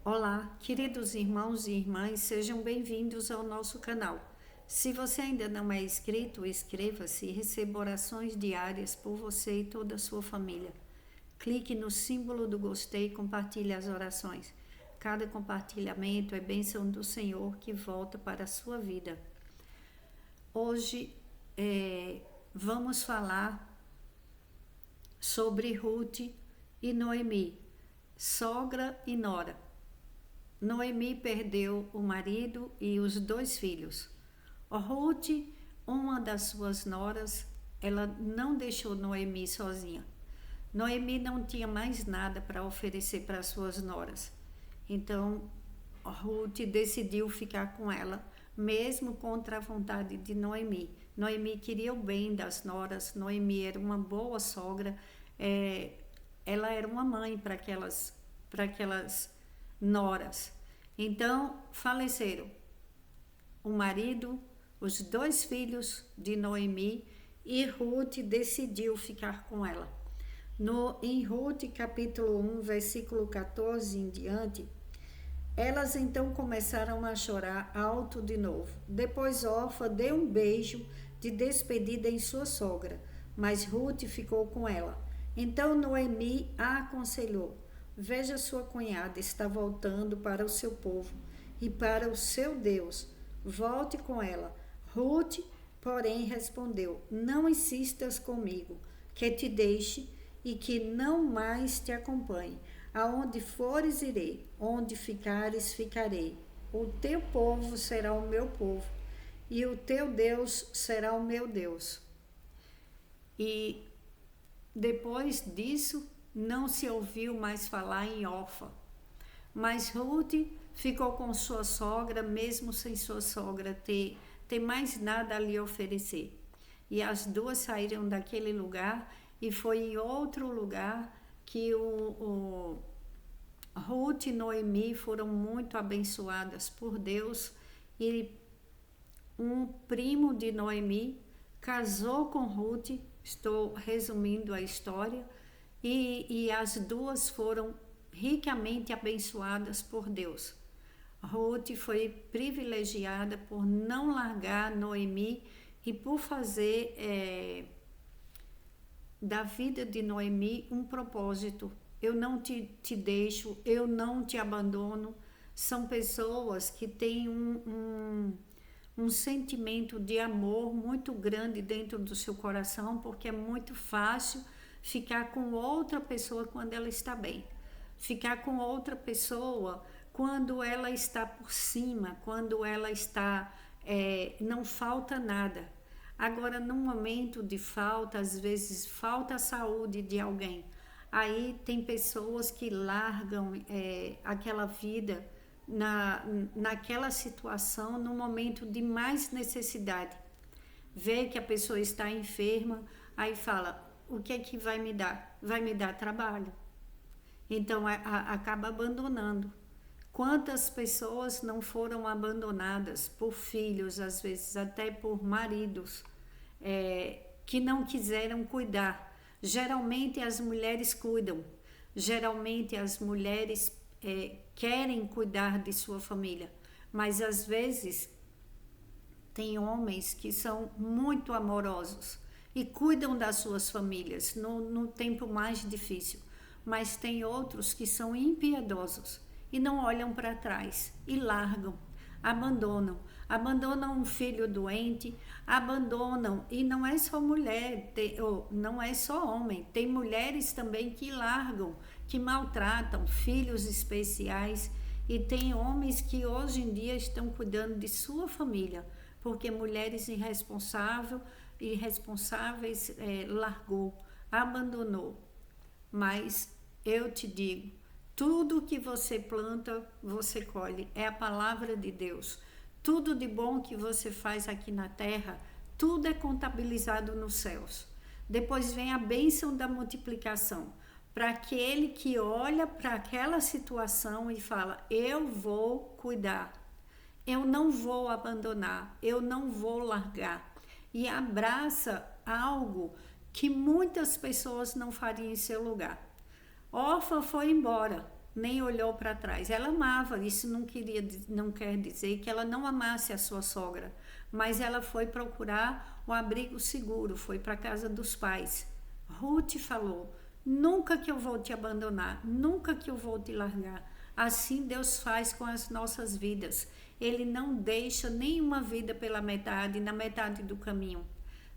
Olá, queridos irmãos e irmãs, sejam bem-vindos ao nosso canal. Se você ainda não é inscrito, inscreva-se e receba orações diárias por você e toda a sua família. Clique no símbolo do gostei e compartilhe as orações. Cada compartilhamento é bênção do Senhor que volta para a sua vida. Hoje vamos falar sobre Ruth e Noemi, sogra e nora. Noemi perdeu o marido e os 2 filhos. Ruth, uma das suas noras, ela não deixou Noemi sozinha. Noemi não tinha mais nada para oferecer para suas noras. Então, Ruth decidiu ficar com ela, mesmo contra a vontade de Noemi. Noemi queria o bem das noras, Noemi era uma boa sogra, ela era uma mãe para aquelas noras. Então faleceram o marido, os 2 filhos de Noemi, e Ruth decidiu ficar com ela. Em Ruth capítulo 1, versículo 14 em diante, elas então começaram a chorar alto de novo. Depois Orfa deu um beijo de despedida em sua sogra, mas Ruth ficou com ela. Então Noemi a aconselhou: veja, sua cunhada está voltando para o seu povo e para o seu Deus. Volte com ela. Ruth, porém, respondeu: não insistas comigo, que te deixe e que não mais te acompanhe. Aonde fores, irei. Onde ficares, ficarei. O teu povo será o meu povo e o teu Deus será o meu Deus. E depois disso, não se ouviu mais falar em Orfa. Mas Ruth ficou com sua sogra, mesmo sem sua sogra ter mais nada a lhe oferecer. E as duas saíram daquele lugar e foi em outro lugar que Ruth e Noemi foram muito abençoadas por Deus. E um primo de Noemi casou com Ruth, estou resumindo a história, e as duas foram ricamente abençoadas por Deus. Ruth foi privilegiada por não largar Noemi e por fazer da vida de Noemi um propósito. Eu não te deixo, eu não te abandono. São pessoas que têm um sentimento de amor muito grande dentro do seu coração, porque é muito fácil ficar com outra pessoa quando ela está bem, ficar com outra pessoa quando ela está por cima, quando ela está, não falta nada. Agora, num momento de falta, às vezes falta a saúde de alguém, aí tem pessoas que largam aquela vida naquela situação, no momento de mais necessidade. Vê que a pessoa está enferma, aí fala: o que é que vai me dar? Vai me dar trabalho. Então acaba abandonando. Quantas pessoas não foram abandonadas por filhos, às vezes até por maridos, que não quiseram cuidar. Geralmente as mulheres cuidam, geralmente as mulheres querem cuidar de sua família, mas às vezes tem homens que são muito amorosos e cuidam das suas famílias no tempo mais difícil, mas tem outros que são impiedosos e não olham para trás e largam, abandonam um filho doente, abandonam. E não é só mulher, não é só homem, tem mulheres também que largam, que maltratam filhos especiais, e tem homens que hoje em dia estão cuidando de sua família, porque mulheres irresponsáveis largou, abandonou. Mas eu te digo, tudo que você planta, você colhe. É a palavra de Deus. Tudo de bom que você faz aqui na terra, tudo é contabilizado nos céus. Depois vem a bênção da multiplicação, para aquele que olha para aquela situação e fala: eu vou cuidar, eu não vou abandonar, eu não vou largar. E abraça algo que muitas pessoas não fariam em seu lugar. Orfa foi embora, nem olhou para trás. Ela amava, isso não quer dizer que ela não amasse a sua sogra, mas ela foi procurar um abrigo seguro, foi para a casa dos pais. Ruth falou: nunca que eu vou te abandonar, nunca que eu vou te largar. Assim Deus faz com as nossas vidas. Ele não deixa nenhuma vida pela metade, na metade do caminho.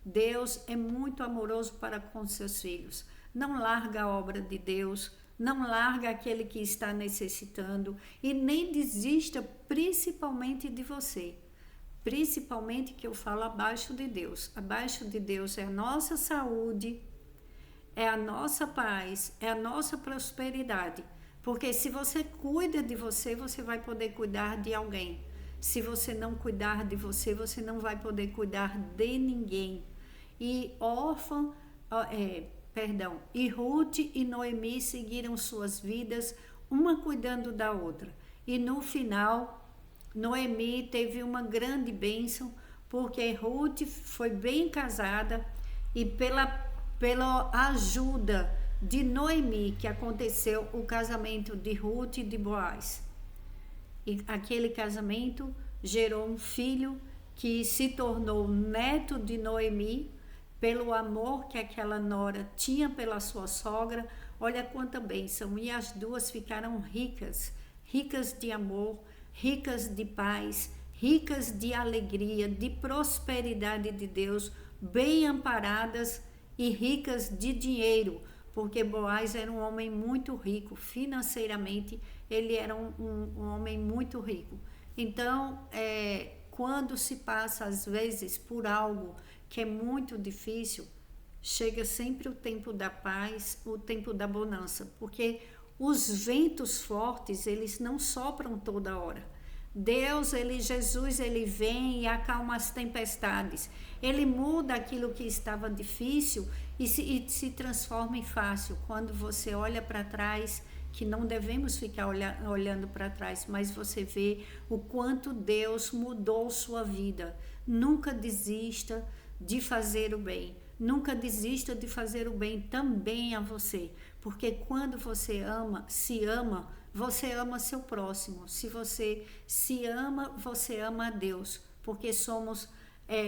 Deus é muito amoroso para com seus filhos. Não larga a obra de Deus, não larga aquele que está necessitando e nem desista principalmente de você. Principalmente que eu falo abaixo de Deus. Abaixo de Deus é a nossa saúde, é a nossa paz, é a nossa prosperidade. Porque se você cuida de você, você vai poder cuidar de alguém. Se você não cuidar de você, você não vai poder cuidar de ninguém. E e Ruth e Noemi seguiram suas vidas, uma cuidando da outra. E no final, Noemi teve uma grande bênção, porque Ruth foi bem casada e pela ajuda de Noemi que aconteceu o casamento de Ruth e de Boaz. E aquele casamento gerou um filho que se tornou neto de Noemi, pelo amor que aquela nora tinha pela sua sogra. Olha quanta bênção. E as duas ficaram ricas, ricas de amor, ricas de paz, ricas de alegria, de prosperidade de Deus, bem amparadas e ricas de dinheiro, porque Boaz era um homem muito rico, financeiramente ele era um homem muito rico. Então, quando se passa às vezes por algo que é muito difícil, chega sempre o tempo da paz, o tempo da bonança, porque os ventos fortes, eles não sopram toda hora. Jesus, ele vem e acalma as tempestades. Ele muda aquilo que estava difícil e se transforma em fácil. Quando você olha para trás, que não devemos ficar olhando para trás, mas você vê o quanto Deus mudou sua vida. Nunca desista de fazer o bem. Nunca desista de fazer o bem também a você. Porque quando você se ama, você ama seu próximo. Se você se ama, você ama a Deus. Porque somos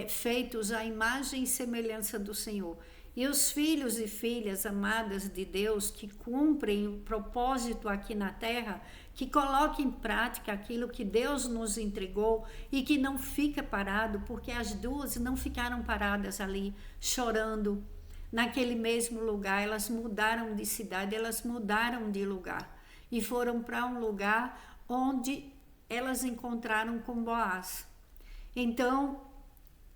feitos à imagem e semelhança do Senhor. E os filhos e filhas amadas de Deus que cumprem o propósito aqui na terra, que coloquem em prática aquilo que Deus nos entregou e que não fica parado, porque as duas não ficaram paradas ali chorando naquele mesmo lugar. Elas mudaram de cidade, elas mudaram de lugar e foram para um lugar onde elas encontraram com Boaz. Então,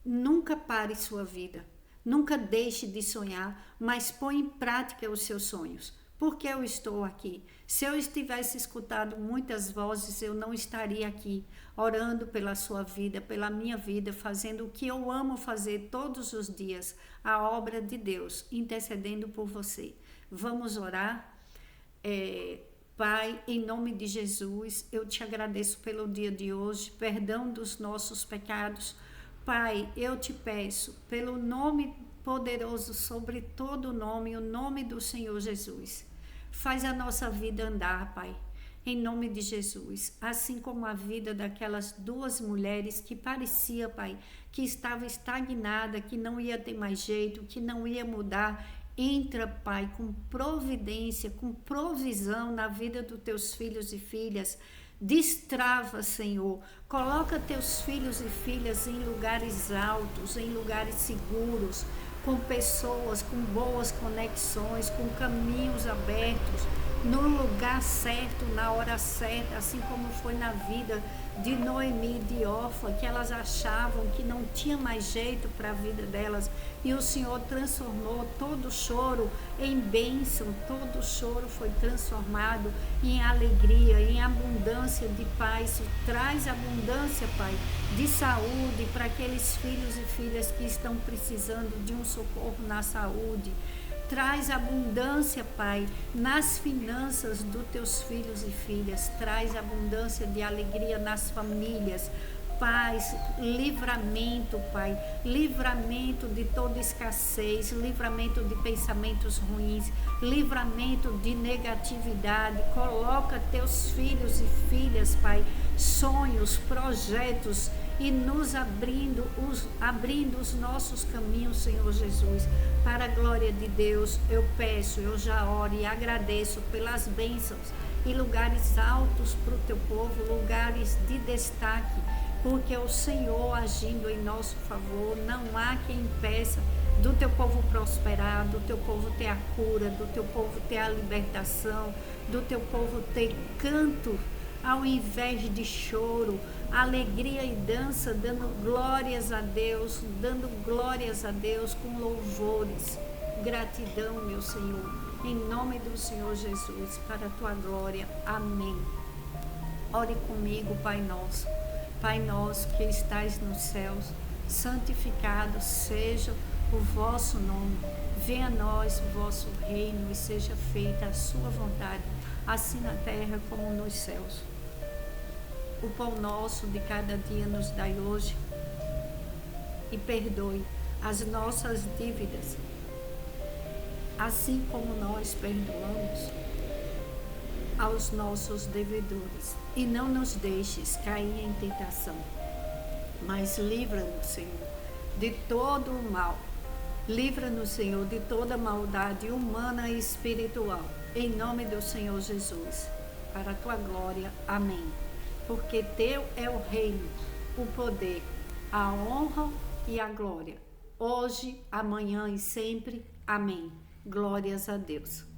nunca pare sua vida. Nunca deixe de sonhar, mas põe em prática os seus sonhos. Porque eu estou aqui. Se eu tivesse escutado muitas vozes, eu não estaria aqui, orando pela sua vida, pela minha vida, fazendo o que eu amo fazer todos os dias, a obra de Deus, intercedendo por você. Vamos orar? Pai, em nome de Jesus, eu te agradeço pelo dia de hoje, perdão dos nossos pecados. Pai, eu te peço, pelo nome poderoso sobre todo nome, o nome do Senhor Jesus, faz a nossa vida andar, Pai, em nome de Jesus, assim como a vida daquelas duas mulheres que parecia, Pai, que estava estagnada, que não ia ter mais jeito, que não ia mudar. Entra, Pai, com providência, com provisão na vida dos teus filhos e filhas. Destrava, Senhor, coloca teus filhos e filhas em lugares altos, em lugares seguros, com pessoas, com boas conexões, com caminhos abertos, no lugar certo, na hora certa, assim como foi na vida de Noemi e de Orfa, que elas achavam que não tinha mais jeito para a vida delas, e o Senhor transformou todo choro em bênção, todo choro foi transformado em alegria, em abundância de paz. Traz abundância, Pai, de saúde para aqueles filhos e filhas que estão precisando de um socorro na saúde. Traz abundância, Pai, nas finanças dos teus filhos e filhas. Traz abundância de alegria nas famílias. paz, livramento, Pai, livramento de toda escassez, livramento de pensamentos ruins, livramento de negatividade. Coloca teus filhos e filhas, Pai, sonhos, projetos, e nos abrindo os nossos caminhos, Senhor Jesus. Para a glória de Deus, eu peço, eu já oro e agradeço pelas bênçãos e lugares altos para o teu povo, lugares de destaque, porque o Senhor agindo em nosso favor, não há quem impeça do teu povo prosperar, do teu povo ter a cura, do teu povo ter a libertação, do teu povo ter canto ao invés de choro, alegria e dança, dando glórias a Deus com louvores. Gratidão, meu Senhor, em nome do Senhor Jesus, para a tua glória. Amém. Ore comigo, Pai nosso. Pai nosso que estais nos céus, santificado seja o vosso nome. Venha a nós o vosso reino e seja feita a sua vontade, assim na terra como nos céus. O pão nosso de cada dia nos dai hoje, e perdoe as nossas dívidas, assim como nós perdoamos aos nossos devedores. E não nos deixes cair em tentação, mas livra-nos, Senhor, de todo o mal. Livra-nos, Senhor, de toda maldade humana e espiritual. Em nome do Senhor Jesus, para a tua glória. Amém. Porque teu é o reino, o poder, a honra e a glória, hoje, amanhã e sempre. Amém. Glórias a Deus.